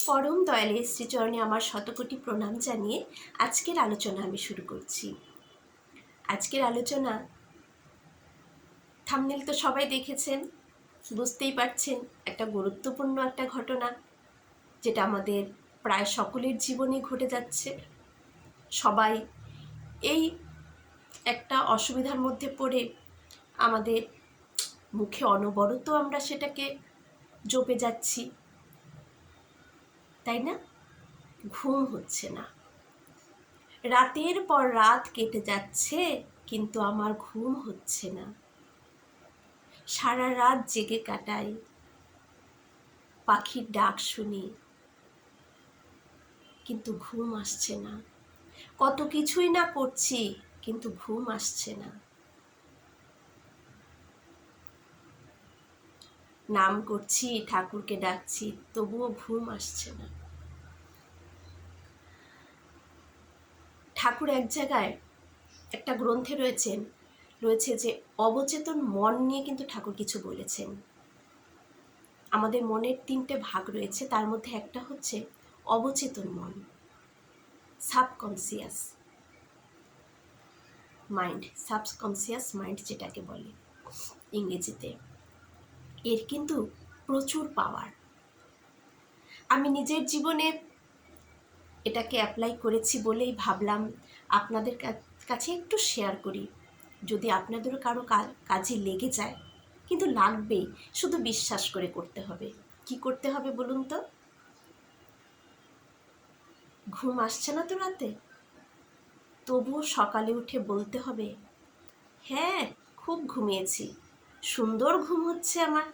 পরম দয়ালের শ্রীচরণে আমার শতকোটি প্রণাম জানিয়ে আজকের আলোচনা আমি শুরু করছি। আজকের আলোচনা থাম্বনেল তো সবাই দেখেছেন, বুঝতেই পারছেন একটা গুরুত্বপূর্ণ একটা ঘটনা, যেটা আমাদের প্রায় সকলের জীবনে ঘটে যাচ্ছে। সবাই এই একটা অসুবিধার মধ্যে পড়ে আমাদের মুখে অনবরত আমরা সেটাকে জপে যাচ্ছি, তাই না? ঘুম হচ্ছে না, রাতের পর রাত কেটে যাচ্ছে, কিন্তু আমার ঘুম হচ্ছে না। সারা রাত জেগে কাটাই, পাখির ডাক শুনি, কিন্তু ঘুম আসছে না। কত কিছুই না করছি, কিন্তু ঘুম আসছে না। নাম করছি, ঠাকুরকে ডাকছি, তবুও ঘুম আসছে না। ঠাকুর এক জায়গায় একটা গ্রন্থে রয়েছে যে অবচেতন মন নিয়ে কিন্তু ঠাকুর কিছু বলেছেন। আমাদের মনের 3টে ভাগ রয়েছে, তার মধ্যে একটা হচ্ছে অবচেতন মন, সাবকনসিয়াস মাইন্ড, সাবকনসিয়াস মাইন্ড যেটাকে বলে ইংরেজিতে। এর কিন্তু প্রচুর পাওয়ার। আমি নিজের জীবনে এটাকে অ্যাপ্লাই করেছি বলেই ভাবলাম আপনাদের কাছে একটু শেয়ার করি। যদি আপনাদেরও কারো কাজে লেগে যায়, কিন্তু লাগবেই, শুধু বিশ্বাস করে করতে হবে। কি করতে হবে বলুন তো? ঘুম আসছে না তো রাতে, তবুও সকালে উঠে বলতে হবে, হ্যাঁ খুব ঘুমিয়েছি, সুন্দর ঘুম হচ্ছে আমার,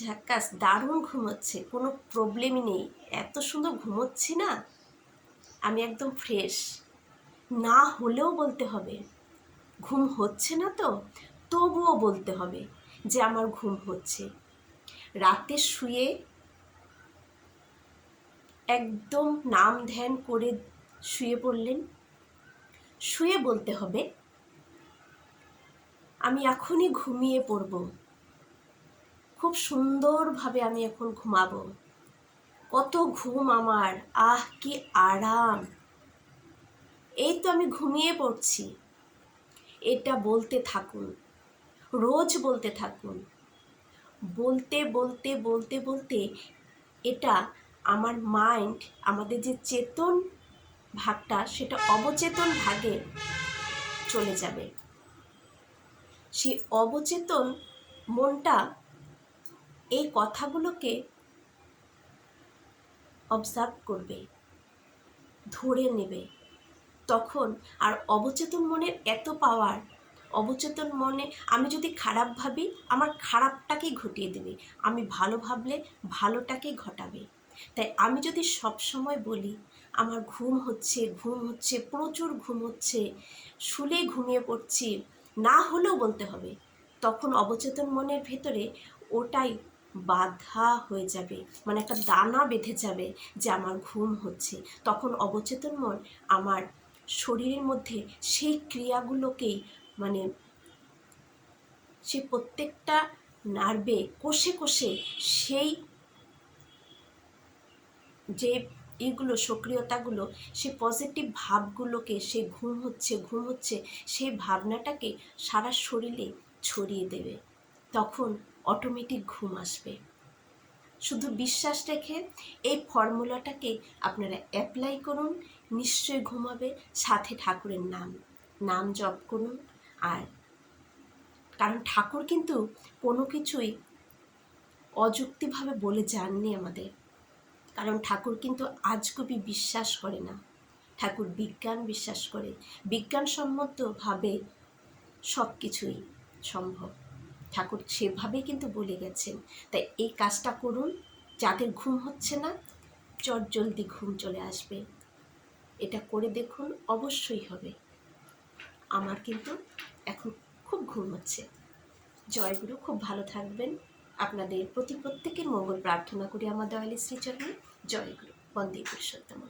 ঝাক্কাস, দারুণ ঘুম হচ্ছে, কোনো প্রবলেমই নেই, এত সুন্দর ঘুমোচ্ছি না, আমি একদম ফ্রেশ। না হলেও বলতে হবে। ঘুম হচ্ছে না তো, তবুও বলতে হবে যে আমার ঘুম হচ্ছে। রাতে শুয়ে একদম নাম ধ্যান করে শুয়ে পড়লেন, শুয়ে বলতে হবে আমি এখনই ঘুমিয়ে পড়ব, খুব সুন্দরভাবে আমি এখন ঘুমাবো, কত ঘুম আমার, আহ কি আরাম, এই তো আমি ঘুমিয়ে পড়ছি। এটা বলতে থাকুন, রোজ বলতে থাকুন। বলতে বলতে বলতে বলতে এটা আমার মাইন্ড, আমাদের যে চেতন ভাগটা, সেটা অবচেতন ভাগে চলে যাবে। সেই অবচেতন মনটা এই কথাগুলোকে অবজার্ভ করবে, ধরে নেবে। তখন আর অবচেতন মনের এত পাওয়ার, অবচেতন মনে আমি যদি খারাপ ভাবি, আমার খারাপটাকেই ঘটিয়ে দেবে, আমি ভালো ভাবলে ভালোটাকেই ঘটাবে। তাই আমি যদি সব সময় বলি আমার ঘুম হচ্ছে, ঘুম হচ্ছে, প্রচুর ঘুম হচ্ছে, শুলেই ঘুমিয়ে পড়ছি, না হলেও বলতে হবে, তখন অবচেতন মনের ভেতরে ওটাই বাধা হয়ে যাবে, মানে একটা দানা বেঁধে যাবে যে আমার ঘুম হচ্ছে। তখন অবচেতন মন আমার শরীরের মধ্যে সেই ক্রিয়াগুলোকেই, মানে সে প্রত্যেকটা নার্ভে কোষে কোষে সেই যে এগুলো সক্রিয়তাগুলো, সেই পজিটিভ ভাবগুলোকে, সে ঘুম হচ্ছে ঘুম হচ্ছে সেই ভাবনাটাকে সারা শরীরে ছড়িয়ে দেবে। তখন অটোমেটিক ঘুম আসবে। শুধু বিশ্বাস রেখে এই ফর্মুলাটাকে আপনারা অ্যাপ্লাই করুন, নিশ্চয়ই ঘুমাবে। সাথে ঠাকুরের নাম জপ করুন। আর কারণ ঠাকুর কিন্তু কোনো কিছুই অযুক্তিভাবে বলে যাননি আমাদের, কারণ ঠাকুর কিন্তু আজগুবি বিশ্বাস করে না, ঠাকুর বিজ্ঞান বিশ্বাস করে। বিজ্ঞানসম্মতভাবে সব কিছুই সম্ভব, ঠাকুর সেভাবেই কিন্তু বলে গেছেন। তাই এই কাজটা করুন, যাদের ঘুম হচ্ছে না জলদি ঘুম চলে আসবে। এটা করে দেখুন, অবশ্যই হবে। আমার কিন্তু এখন খুব ঘুম হচ্ছে। জয়গুরু, খুব ভালো থাকবেন। আপনাদের প্রত্যেকের মঙ্গল প্রার্থনা করি আমার দয়ালের শ্রীচরণে। জয়গুরু, বন্দে পুরুষোত্তম।